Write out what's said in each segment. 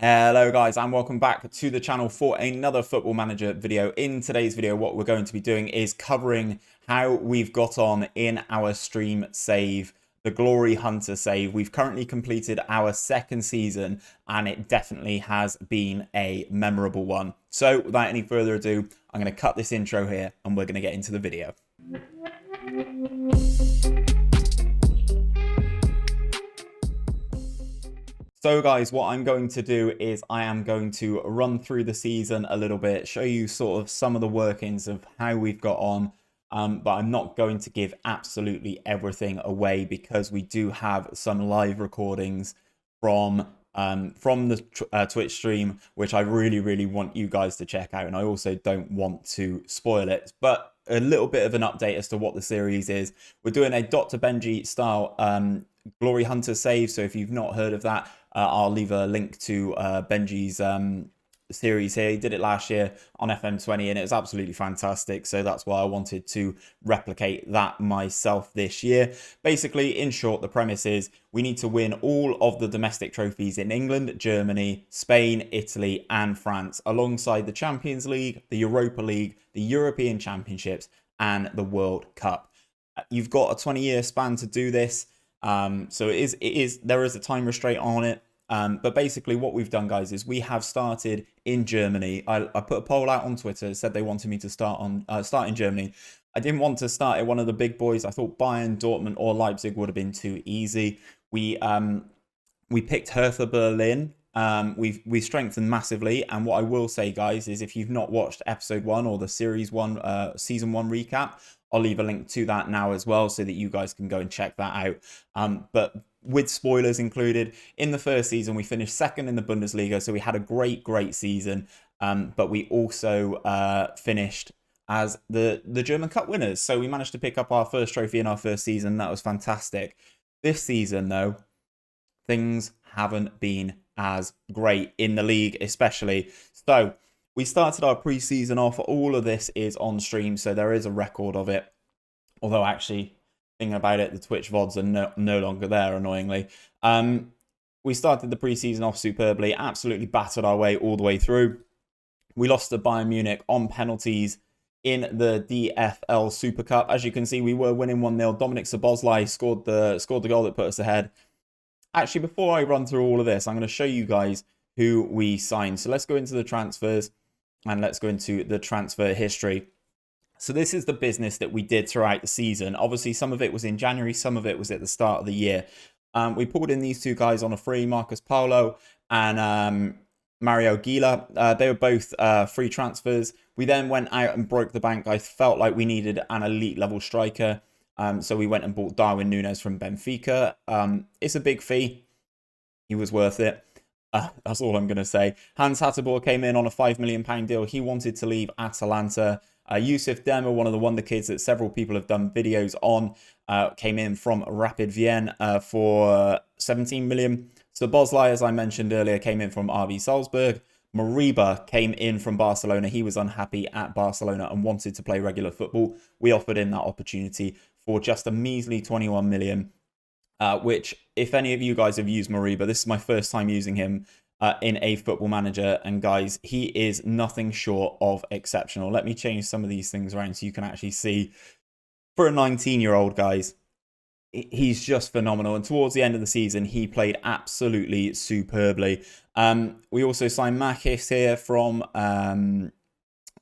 Hello guys and welcome back to the channel for another Football Manager video. In today's video what we're going to be doing is covering how we've got on in our stream save, the Glory Hunter save. We've currently completed our second season and it definitely has been a memorable one. So without any further ado, I'm going to cut this intro here and we're going to get into the video. So guys, what I'm going to do is I am going to run through the season a little bit, show you sort of some of the workings of how we've got on, but I'm not going to give absolutely everything away because we do have some live recordings from the Twitch stream, which I really want you guys to check out, and I also don't want to spoil it. But a little bit of an update as to what the series is. We're doing a Dr. Benji style Glory Hunter save, so if you've not heard of that, I'll leave a link to Benji's series here. He did it last year on FM20 and it was absolutely fantastic, so that's why I wanted to replicate that myself this year. Basically, in short, the premise is we need to win all of the domestic trophies in England, Germany, Spain, Italy and France, alongside the Champions League, the Europa League, the European Championships and the World Cup. You've got a 20-year span to do this. So there is a time restraint on it. But basically what we've done, guys, is we have started in Germany. I put a poll out on Twitter, said they wanted me to start in Germany. I didn't want to start at one of the big boys. I thought Bayern, Dortmund or Leipzig would have been too easy. We picked Hertha Berlin. We strengthened massively, and what I will say, guys, is if you've not watched episode 1 or the series 1 season 1 recap, I'll leave a link to that now as well so that you guys can go and check that out. But with spoilers included, in the first season we finished second in the Bundesliga, so we had a great season, but we also finished as the German Cup winners, so we managed to pick up our first trophy in our first season. That was fantastic. This season though, things haven't been as great in the league especially. So we started our pre-season off. All of this is on stream, so there is a record of it. Although actually, thinking about it, the Twitch VODs are no longer there, annoyingly. We started the pre-season off superbly, absolutely battered our way all the way through. We lost to Bayern Munich on penalties in the DFL Super Cup. As you can see, we were winning 1-0. Dominik Szoboszlai scored the goal that put us ahead. Actually, before I run through all of this, I'm going to show you guys who we signed. So let's go into the transfers and let's go into the transfer history. So this is the business that we did throughout the season. Obviously, some of it was in January, some of it was at the start of the year. We pulled in these two guys on a free, Marcus Paulo and Mario Gila. They were both free transfers. We then went out and broke the bank. I felt like we needed an elite level striker. So we went and bought Darwin Núñez from Benfica. It's a big fee. He was worth it. That's all I'm going to say. Hans Hatterborg came in on a £5 million deal. He wanted to leave Atalanta. Yusuf Demir, one of the wonder kids that several people have done videos on, came in from Rapid Vienna for 17 million. Szoboszlai, as I mentioned earlier, came in from RB Salzburg. Moriba came in from Barcelona. He was unhappy at Barcelona and wanted to play regular football. We offered him that opportunity for just a measly 21 million. Which, if any of you guys have used Moriba, this is my first time using him in a Football Manager, and guys, he is nothing short of exceptional. Let me change some of these things around so you can actually see. For a 19-year-old, guys, he's just phenomenal, and towards the end of the season, he played absolutely superbly. We also signed Makis here from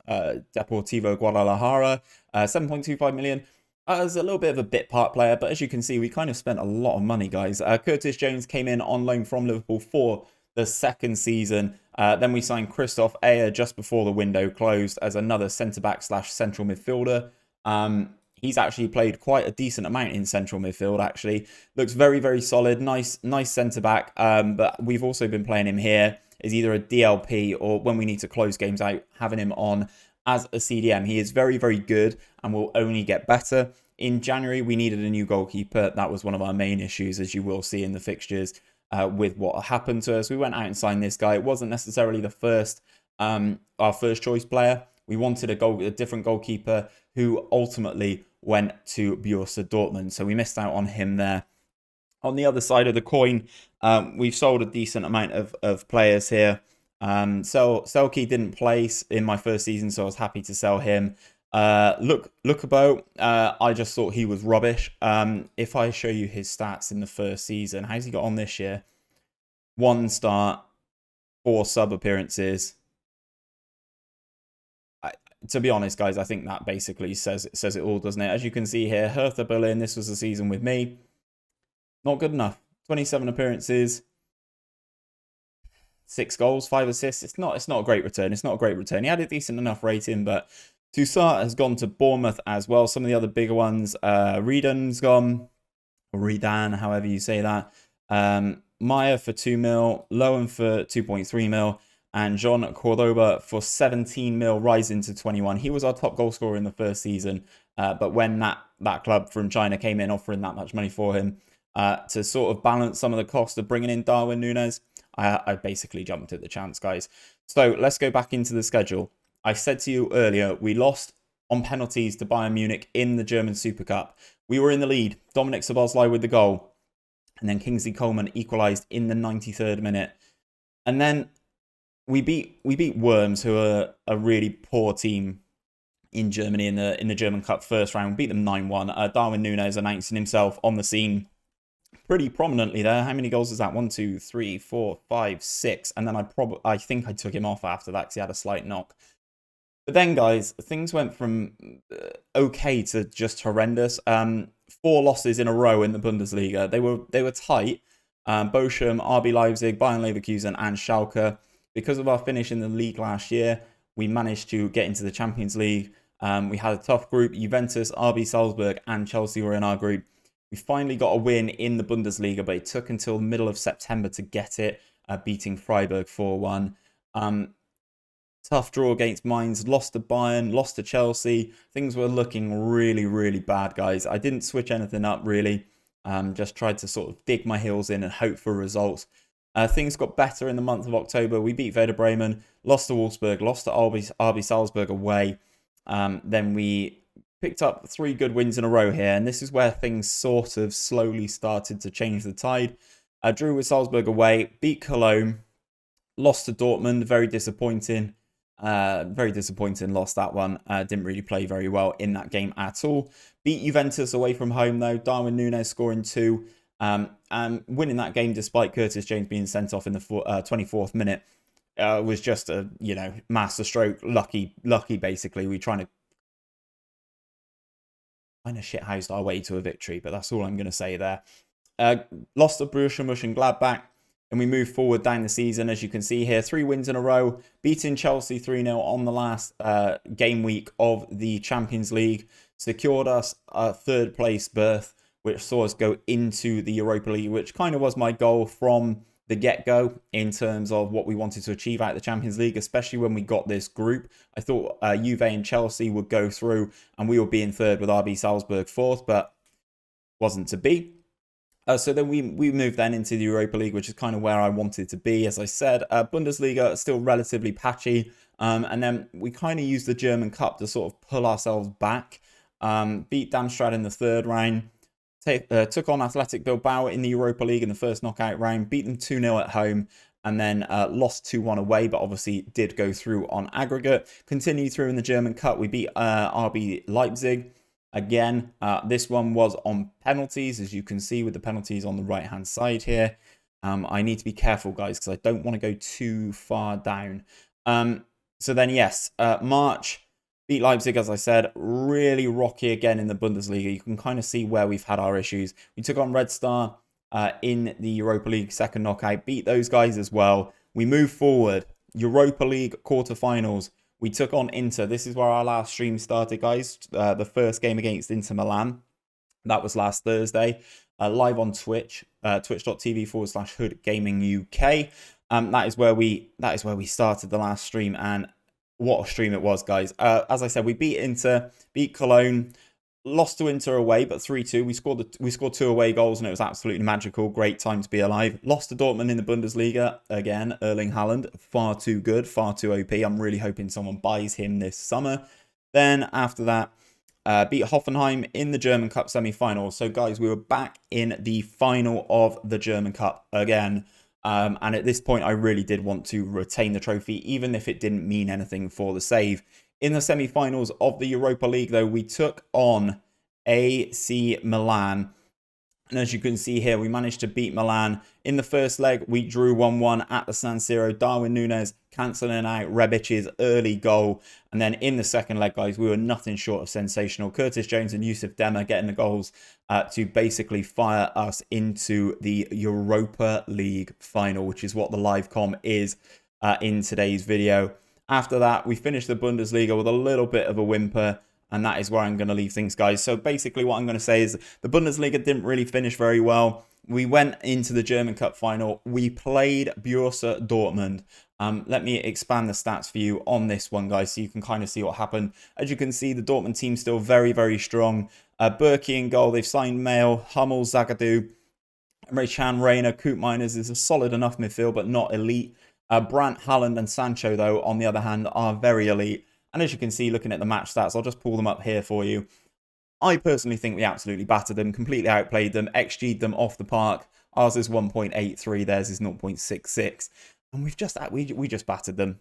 Deportivo Guadalajara, 7.25 million. As a little bit of a bit part player, but as you can see, we kind of spent a lot of money, guys. Curtis Jones came in on loan from Liverpool for the second season. Then we signed Christoph Ayer just before the window closed as another centre-back / central midfielder. He's actually played quite a decent amount in central midfield, actually. Looks very solid. Nice centre-back. But we've also been playing him here as either a DLP or when we need to close games out, having him on as a CDM. He is very good and will only get better. In January, we needed a new goalkeeper. That was one of our main issues, as you will see in the fixtures with what happened to us. We went out and signed this guy. It wasn't necessarily the first, our first choice player. We wanted a different goalkeeper who ultimately went to Borussia Dortmund. So we missed out on him there. On the other side of the coin, we've sold a decent amount of players here. Selke didn't place in my first season, so I was happy to sell him. Look about. I just thought he was rubbish. If I show you his stats in the first season, how's he got on this year? 1 start, 4 sub appearances. To be honest, guys, I think that basically says it all, doesn't it? As you can see here, Heatha Berlin, this was the season with me. Not good enough. 27 appearances, 6 goals, 5 assists. It's not a great return. It's not a great return. He had a decent enough rating, but Toussaint has gone to Bournemouth as well. Some of the other bigger ones, Redan's gone, or Redan, however you say that. Maya for 2 mil, Lowen for 2.3 mil, and John Cordoba for 17 mil, rising to 21. He was our top goal scorer in the first season, but when that club from China came in offering that much money for him, to sort of balance some of the cost of bringing in Darwin Núñez, I basically jumped at the chance, guys. So let's go back into the schedule. I said to you earlier, we lost on penalties to Bayern Munich in the German Super Cup. We were in the lead. Dominik Szoboszlai with the goal. And then Kingsley Coleman equalised in the 93rd minute. And then we beat Worms, who are a really poor team in Germany in the German Cup first round. We beat them 9-1. Darwin Núñez announcing himself on the scene pretty prominently there. How many goals is that? 1, 2, 3, 4, 5, 6. And then I think I took him off after that because he had a slight knock. But then, guys, things went from okay to just horrendous. 4 losses in a row in the Bundesliga. They were tight. Bochum, RB Leipzig, Bayern Leverkusen, and Schalke. Because of our finish in the league last year, we managed to get into the Champions League. We had a tough group. Juventus, RB Salzburg, and Chelsea were in our group. We finally got a win in the Bundesliga, but it took until the middle of September to get it, beating Freiburg 4-1. Tough draw against Mainz, lost to Bayern, lost to Chelsea. Things were looking really, really bad, guys. I didn't switch anything up, really. Just tried to sort of dig my heels in and hope for results. Things got better in the month of October. We beat Werder Bremen, lost to Wolfsburg, lost to RB Salzburg away. Then we picked up 3 good wins in a row here, and this is where things sort of slowly started to change the tide. Drew with Salzburg away, beat Cologne, lost to Dortmund, very disappointing. Lost that one. Didn't really play very well in that game at all. Beat Juventus away from home though. Darwin Núñez scoring 2. And winning that game despite Curtis James being sent off in the 24th minute was just a masterstroke. Lucky basically. We kind of shithoused our way to a victory, but that's all I'm going to say there. Lost to Borussia Mönchengladbach. And we move forward down the season, as you can see here. 3 wins in a row, beating Chelsea 3-0 on the last game week of the Champions League. Secured us a 3rd place berth, which saw us go into the Europa League, which kind of was my goal from the get-go in terms of what we wanted to achieve out of the Champions League, especially when we got this group. I thought Juve and Chelsea would go through and we would be in 3rd with RB Salzburg 4th, but wasn't to be. So then we moved then into the Europa League, which is kind of where I wanted to be. As I said, Bundesliga still relatively patchy. And then we kind of used the German Cup to sort of pull ourselves back. Beat Darmstadt in the 3rd round. Took on Athletic Bilbao in the Europa League in the first knockout round. Beat them 2-0 at home. And then lost 2-1 away, but obviously did go through on aggregate. Continued through in the German Cup. We beat RB Leipzig. Again, this one was on penalties, as you can see with the penalties on the right-hand side here. I need to be careful, guys, because I don't want to go too far down. So then, yes, March, beat Leipzig, as I said, really rocky again in the Bundesliga. You can kind of see where we've had our issues. We took on Red Star in the Europa League second knockout, beat those guys as well. We move forward, Europa League quarterfinals. We took on Inter. This is where our last stream started, guys. The first game against Inter Milan. That was last Thursday. Live on Twitch, twitch.tv/Hood Gaming UK. That is where we started the last stream, and what a stream it was, guys. As I said, we beat Inter, beat Cologne, lost to Inter away, but 3-2. We scored 2 away goals, and it was absolutely magical. Great time to be alive. Lost to Dortmund in the Bundesliga. Again, Erling Haaland, far too good, far too OP. I'm really hoping someone buys him this summer. Then after that, beat Hoffenheim in the German Cup semi-final. So, guys, we were back in the final of the German Cup again. And at this point, I really did want to retain the trophy, even if it didn't mean anything for the save. In the semi-finals of the Europa League, though, we took on AC Milan. And as you can see here, we managed to beat Milan. In the first leg, we drew 1-1 at the San Siro. Darwin Núñez cancelling out Rebic's early goal. And then in the second leg, guys, we were nothing short of sensational. Curtis Jones and Yusuf Demir getting the goals to basically fire us into the Europa League final, which is what the live com is in today's video. After that, we finished the Bundesliga with a little bit of a whimper. And that is where I'm going to leave things, guys. So basically what I'm going to say is the Bundesliga didn't really finish very well. We went into the German Cup final. We played Borussia Dortmund. Let me expand the stats for you on this one, guys, so you can kind of see what happened. As you can see, the Dortmund team still very, very strong. Berkey in goal. They've signed Mail, Hummel, Zagadou, Emre Can, Reina, Koopmeiners is a solid enough midfield, but not elite. Brandt, Haaland and Sancho, though, on the other hand, are very elite. And as you can see, looking at the match stats, I'll just pull them up here for you. I personally think we absolutely battered them, completely outplayed them, XG'd them off the park. Ours is 1.83, theirs is 0.66. And we just battered them.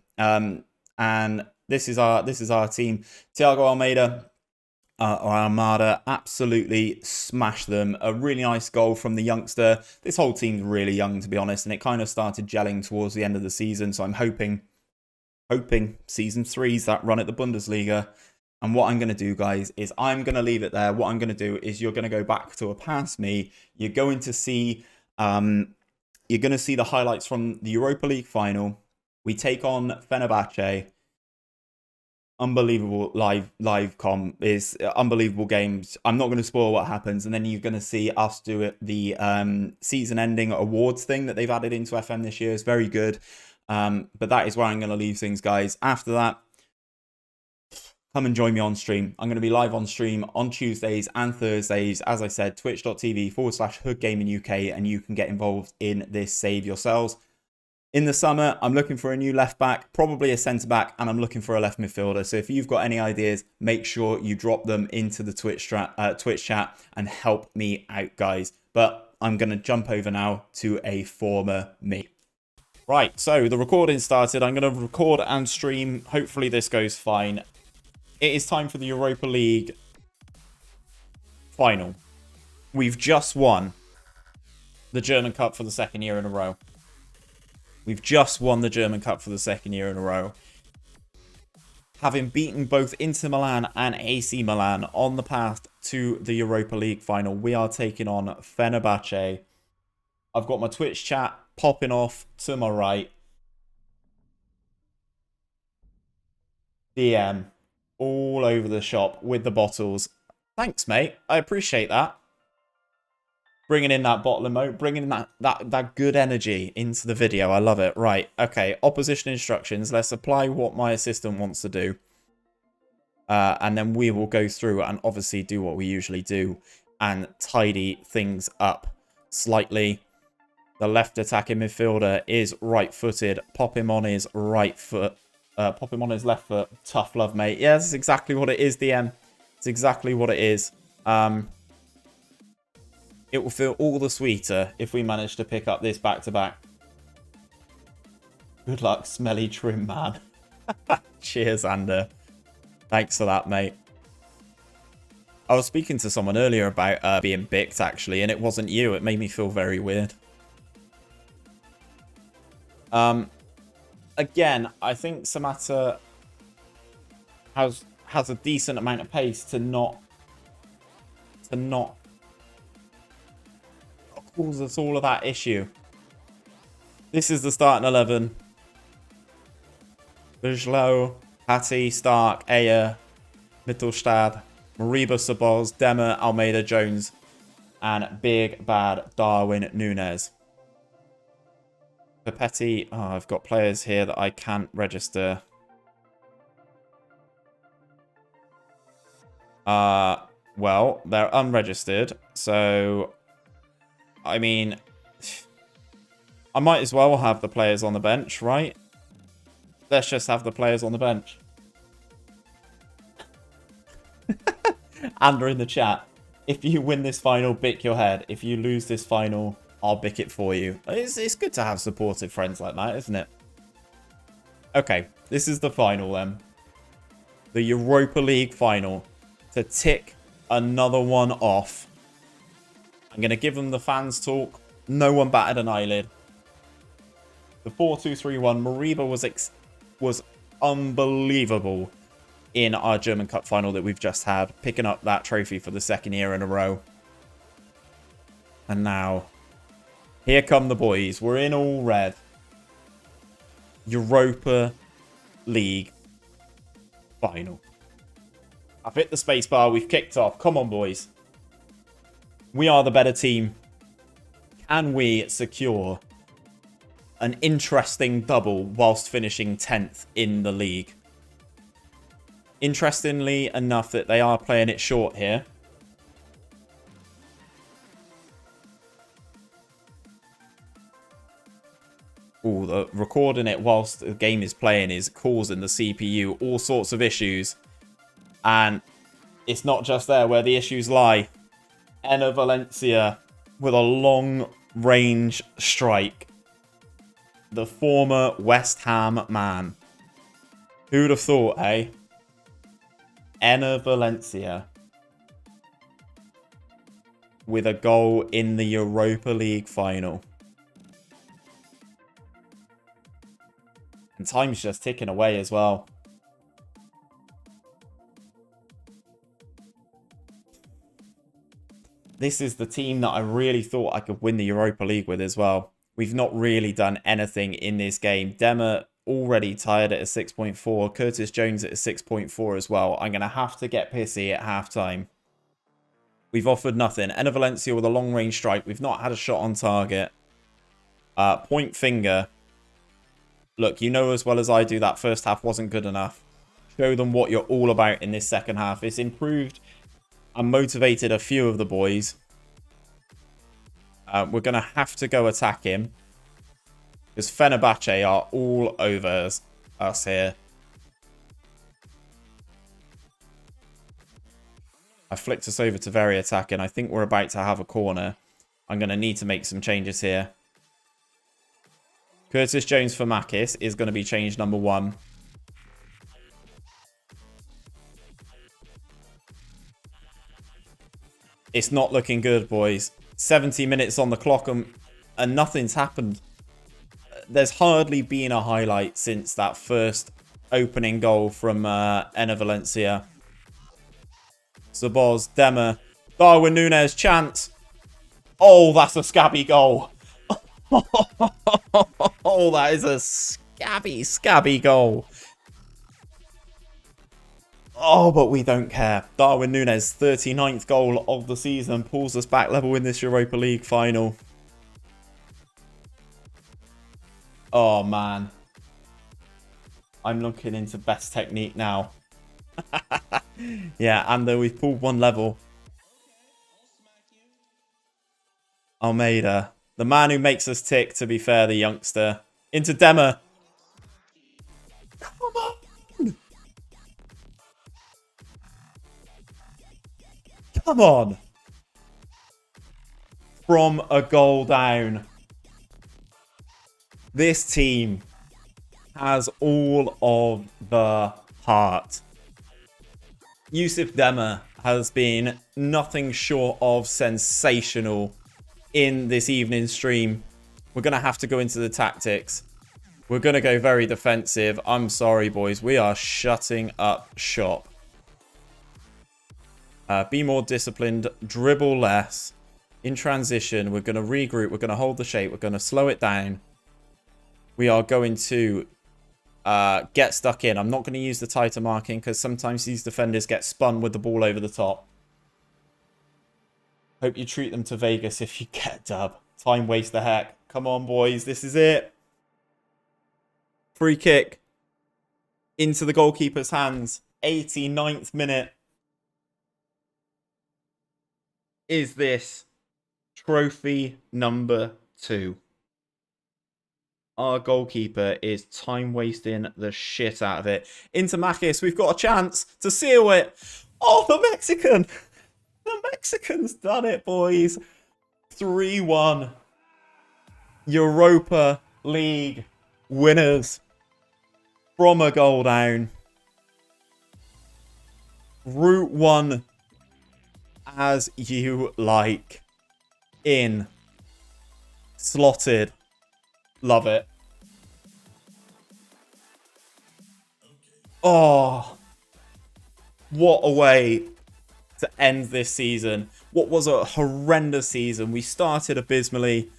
And this is our team. Thiago Almeida, or Almada, absolutely smashed them. A really nice goal from the youngster. This whole team's really young, to be honest, and it kind of started gelling towards the end of the season. So I'm hoping season 3's that run at the Bundesliga. And what I'm going to do, guys, is I'm going to leave it there. What I'm going to do is you're going to go back to a past me. You're going to see the highlights from the Europa League final. We take on Fenerbahce. Unbelievable live com is unbelievable games. I'm not going to spoil what happens, and then you're going to see us do it. The season ending awards thing that they've added into FM this year is very good. But that is where I'm going to leave things, guys. After that, come and join me on stream. I'm going to be live on stream on Tuesdays and Thursdays. As I said, twitch.tv/HoodGamingUK, and you can get involved in this save yourselves. In the summer, I'm looking for a new left back, probably a centre back, and I'm looking for a left midfielder. So if you've got any ideas, make sure you drop them into the Twitch chat and help me out, guys. But I'm going to jump over now to a former me. Right, so the recording started. I'm going to record and stream. Hopefully this goes fine. It is time for the Europa League final. We've just won the German Cup for the second year in a row. We've just won the German Cup for the second year in a row. Having beaten both Inter Milan and AC Milan on the path to the Europa League final, we are taking on Fenerbahce. I've got my Twitch chat popping off to my right. DM all over the shop with the bottles. Thanks, mate. I appreciate that. Bringing in that bottle emote, bringing in that good energy into the video. I love it. Right, okay. Opposition instructions. Let's apply what my assistant wants to do. And then we will go through and obviously do what we usually do and tidy things up slightly. The left attacking midfielder is right-footed. Pop him on his right foot. Pop him on his left foot. Tough love, mate. Yeah, that's exactly what it is, DM. It's exactly what it is. It will feel all the sweeter if we manage to pick up this back-to-back. Good luck, smelly trim man. Cheers, Ander. Thanks for that, mate. I was speaking to someone earlier about being bicked, actually, and it wasn't you. It made me feel very weird. Again, I think Samata has a decent amount of pace to not cause us all of that issue. This is the starting 11. Bujlow, Hattie, Stark, Ayer, Mittelstad, Mariba, Saboz, Demir, Almeida, Jones, and big bad Darwin Núñez. Papetti, oh, I've got players here that I can't register. Well, they're unregistered, so I mean, I might as well have the players on the bench, right? Let's just have the players on the bench. Andrew in the chat. If you win this final, bick your head. If you lose this final, I'll bick it for you. It's good to have supportive friends like that, isn't it? Okay, this is the final then. The Europa League final. To tick another one off. I'm going to give them the fans talk. No one batted an eyelid. The 4-2-3-1. Mariba was unbelievable in our German Cup final that we've just had. Picking up that trophy for the second year in a row. And now, here come the boys. We're in all red. Europa League final. I've hit the spacebar. We've kicked off. Come on, boys. We are the better team. Can we secure an interesting double whilst finishing 10th in the league? Interestingly enough that they are playing it short here. Ooh, the recording it whilst the game is playing is causing the CPU all sorts of issues. And it's not just there where the issues lie. Enner Valencia with a long-range strike. The former West Ham man. Who'd have thought, eh? Enner Valencia with a goal in the Europa League final. And time's just ticking away as well. This is the team that I really thought I could win the Europa League with as well. We've not really done anything in this game. Demmer already tired at a 6.4. Curtis Jones at a 6.4 as well. I'm going to have to get pissy at halftime. We've offered nothing. Enner Valencia with a long-range strike. We've not had a shot on target. Point finger. Look, you know as well as I do that first half wasn't good enough. Show them what you're all about in this second half. It's improved and motivated a few of the boys. We're going to have to go attack him. Because Fenerbahce are all over us here. I flicked us over to very attacking. I think we're about to have a corner. I'm going to need to make some changes here. Curtis Jones for Makis is going to be change number 1. It's not looking good, boys. 70 minutes on the clock and nothing's happened. There's hardly been a highlight since that first opening goal from Enner Valencia. Zaboz, Demmer, Darwin Núñez, chance. Oh, that's a scabby goal. Oh, that is a scabby goal. Oh, but we don't care. Darwin Núñez, 39th goal of the season, pulls us back level in this Europa League final. Oh, man. I'm looking into best technique now. Yeah, and we've pulled one level. Almeida. The man who makes us tick, to be fair, the youngster. Into Demmer. Come on. Come on. From a goal down. This team has all of the heart. Yusuf Demmer has been nothing short of sensational in this evening's stream. We're going to have to go into the tactics. We're going to go very defensive. I'm sorry, boys. We are shutting up shop. Be more disciplined. Dribble less. In transition, we're going to regroup. We're going to hold the shape. We're going to slow it down. We are going to get stuck in. I'm not going to use the tighter marking because sometimes these defenders get spun with the ball over the top. Hope you treat them to Vegas if you get a dub. Time waste the heck. Come on, boys. This is it. Free kick. Into the goalkeeper's hands. 89th minute. Is this trophy number 2? Our goalkeeper is time wasting the shit out of it. Into Makis. We've got a chance to seal it. Oh, the Mexican! The Mexican's done it, boys. 3-1. Europa League winners from a goal down. Route 1 as you like. In. Slotted. Love it. Oh. What a way to end this season. What was a horrendous season. We started abysmally.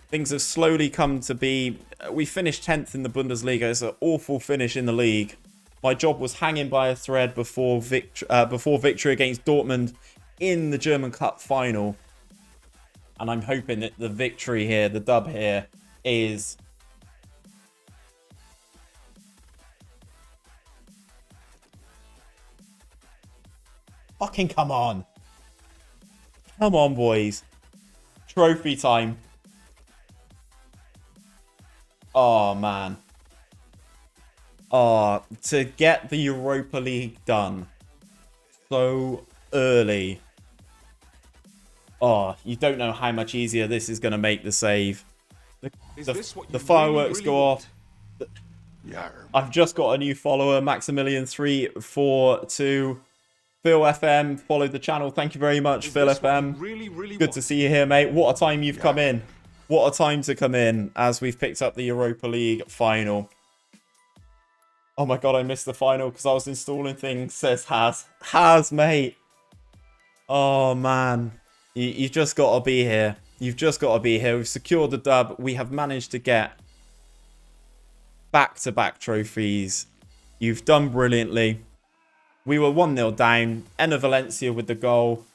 Things have slowly come to be. We finished 10th in the Bundesliga. It's an awful finish in the league. My job was hanging by a thread before victory against Dortmund in the German Cup final. And I'm hoping that the victory here, the dub here, is... Fucking come on. Come on, boys. Trophy time. Oh, man. Oh, to get the Europa League done so early. Oh, you don't know how much easier this is going to make the save. The fireworks go off. Yeah. I've just got a new follower, Maximilian342. Phil FM followed the channel. Thank you very much, Phil FM. Good to see you here, mate. What a time you've come in. What a time to come in as we've picked up the Europa League final. Oh my god, I missed the final because I was installing things, says Haz. Haz, mate. Oh, man. You've just got to be here. You've just got to be here. We've secured the dub. We have managed to get back-to-back trophies. You've done brilliantly. We were 1-0 down. Enner Valencia with the goal.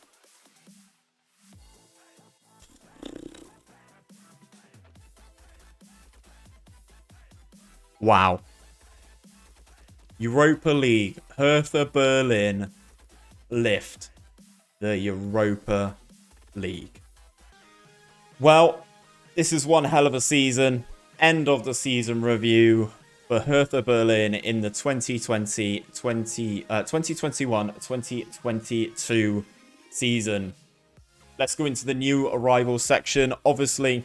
Wow. Europa League. Hertha Berlin lift the Europa League. Well, this is one hell of a season. End of the season review for Hertha Berlin in the 2021-2022 season. Let's go into the new arrivals section. Obviously,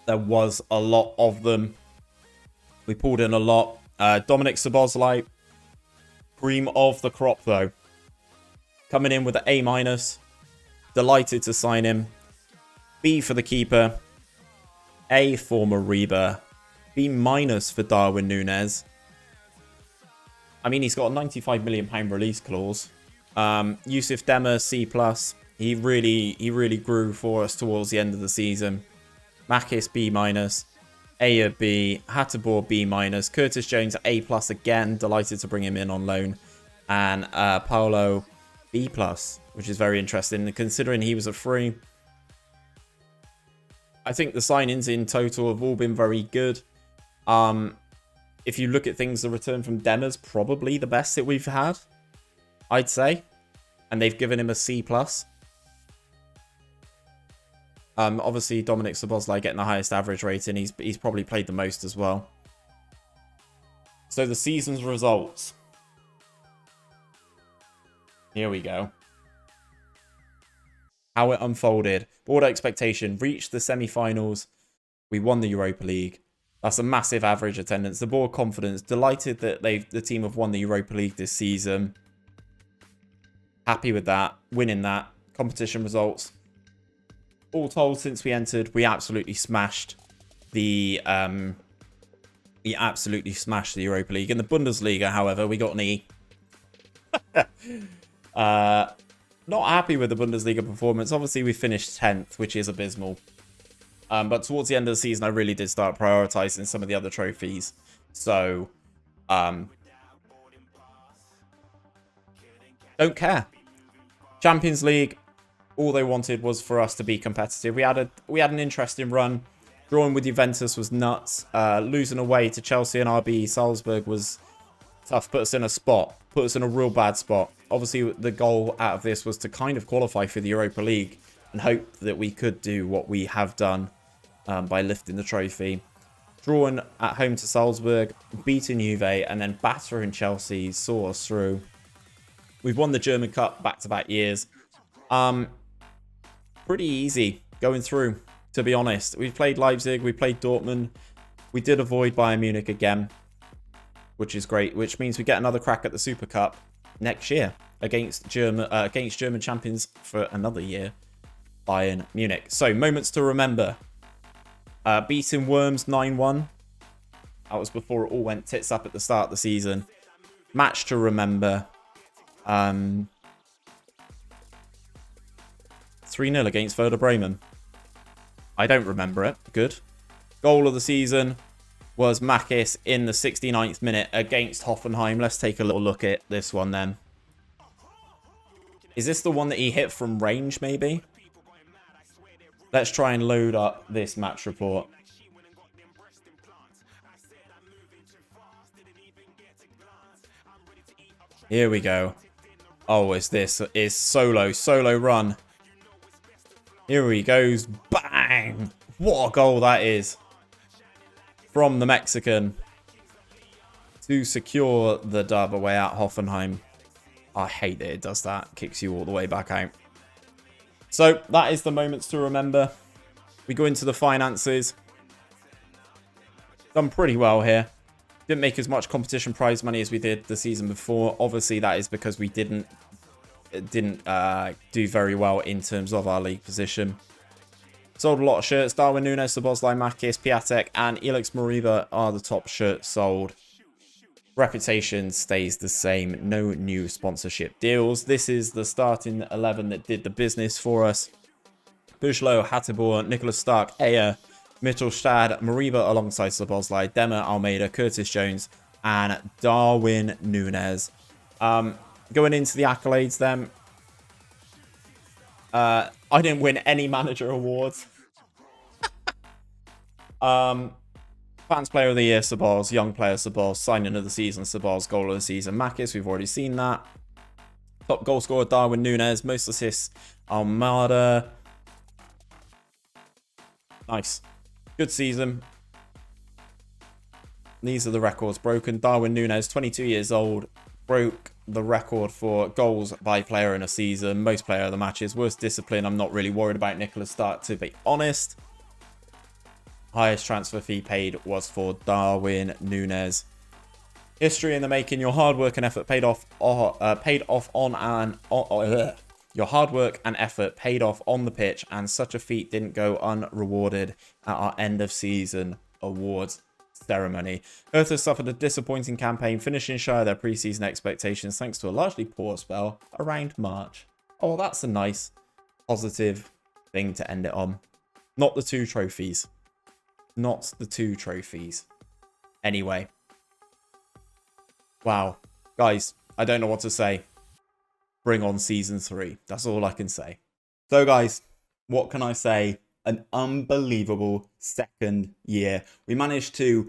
there was a lot of them. We pulled in a lot. Dominic Szoboszlai, cream of the crop though. Coming in with an A-. Delighted to sign him. B for the keeper. A for Mariba. B- for Darwin Núñez. I mean, he's got a £95 million release clause. Yusuf Demir, C+. He really grew for us towards the end of the season. Makis, B-. Aya, B. Hattabor, B-. Curtis Jones, A+ again. Delighted to bring him in on loan. And Paolo, B+, which is very interesting considering he was a free. I think the signings in total have all been very good. If you look at things, the return from Demir's probably the best that we've had, I'd say. And they've given him a C+. Obviously, Dominic Szoboszlai getting the highest average rating. He's probably played the most as well. So the season's results. Here we go. How it unfolded. Board expectation. Reached the semi-finals. We won the Europa League. That's a massive average attendance. The board confidence. Delighted that the team have won the Europa League this season. Happy with that. Winning that. Competition results. All told, since we entered, we absolutely smashed the Europa League. In the Bundesliga, however, we got an E. Not happy with the Bundesliga performance. Obviously, we finished 10th, which is abysmal. But towards the end of the season, I really did start prioritizing some of the other trophies. So, don't care. Champions League. All they wanted was for us to be competitive. We had an interesting run. Drawing with Juventus was nuts. Losing away to Chelsea and RB Salzburg was tough. Put us in a spot. Put us in a real bad spot. Obviously, the goal out of this was to kind of qualify for the Europa League and hope that we could do what we have done by lifting the trophy. Drawing at home to Salzburg, beating Juve, and then battering Chelsea saw us through. We've won the German Cup back-to-back years. Pretty easy going through, to be honest. We played Leipzig, we played Dortmund. We did avoid Bayern Munich again, which is great, which means we get another crack at the Super Cup next year against German champions for another year, Bayern Munich. So, moments to remember. Beating Worms 9-1. That was before it all went tits up at the start of the season. Match to remember. 3-0 against Werder Bremen. I don't remember it. Good. Goal of the season was Makis in the 69th minute against Hoffenheim. Let's take a little look at this one then. Is this the one that he hit from range, maybe? Let's try and load up this match report. Here we go. Oh, this is solo run. Here he goes. Bang! What a goal that is. From the Mexican to secure the dub away at Hoffenheim. I hate that it does that. Kicks you all the way back out. So, that is the moments to remember. We go into the finances. Done pretty well here. Didn't make as much competition prize money as we did the season before. Obviously, that is because we didn't do very well in terms of our league position. Sold a lot of shirts. Darwin Núñez, Szoboszlai, Makis, Piatek, and Elix Moriba are the top shirts sold. Reputation stays the same. No new sponsorship deals. This is the starting 11 that did the business for us. Bujlo, Hateboer, Nicholas Stark, Ayer, Mittelstad, Moriba alongside Szoboszlai, Demmer, Almeida, Curtis Jones, and Darwin Núñez. Going into the accolades then. I didn't win any manager awards. Fans Player of the Year, Szobosz. Young Player, Szobosz. Signing of the Season, Szobosz. Goal of the Season, Makis. We've already seen that. Top goal scorer, Darwin Núñez. Most assists, Almeida. Nice. Good season. These are the records broken. Darwin Núñez, 22 years old, broke the record for goals by player in a season. Most player of the matches. Worst discipline. I'm not really worried about Nicholas Stark, to be honest. Highest transfer fee paid was for Darwin Núñez. History in the making. Your hard work and effort paid off. Your hard work and effort paid off on the pitch, and such a feat didn't go unrewarded at our end of season awards ceremony. Hertha suffered a disappointing campaign, finishing shy of their pre-season expectations thanks to a largely poor spell around March. Oh, that's a nice, positive thing to end it on. Not the 2 trophies. Not the 2 trophies. Anyway. Wow. Guys, I don't know what to say. Bring on season 3. That's all I can say. So, guys, what can I say? An unbelievable second year. We managed to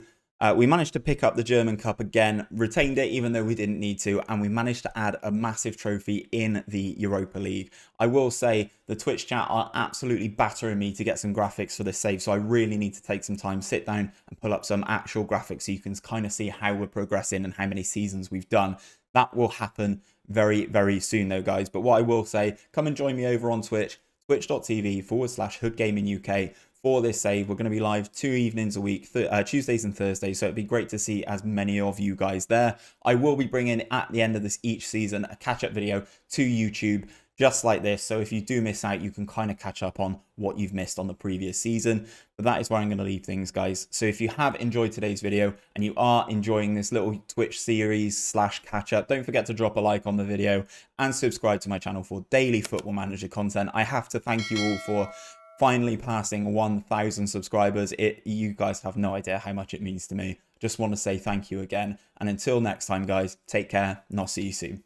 pick up the German Cup again, retained it even though we didn't need to, and we managed to add a massive trophy in the Europa League. I will say the Twitch chat are absolutely battering me to get some graphics for this save, so I really need to take some time, sit down and pull up some actual graphics so you can kind of see how we're progressing and how many seasons we've done. That will happen very, very soon though, guys. But what I will say, come and join me over on Twitch, twitch.tv/HoodGamingUK for this save. We're going to be live 2 evenings a week, Tuesdays and Thursdays, so it'd be great to see as many of you guys there. I will be bringing at the end of this each season a catch-up video to YouTube just like this, so if you do miss out, you can kind of catch up on what you've missed on the previous season. But that is where I'm going to leave things, guys. So if you have enjoyed today's video and you are enjoying this little Twitch series / catch-up, don't forget to drop a like on the video and subscribe to my channel for daily Football Manager content. I have to thank you all for finally passing 1,000 subscribers. You guys have no idea how much it means to me. Just want to say thank you again. And until next time, guys, take care and I'll see you soon.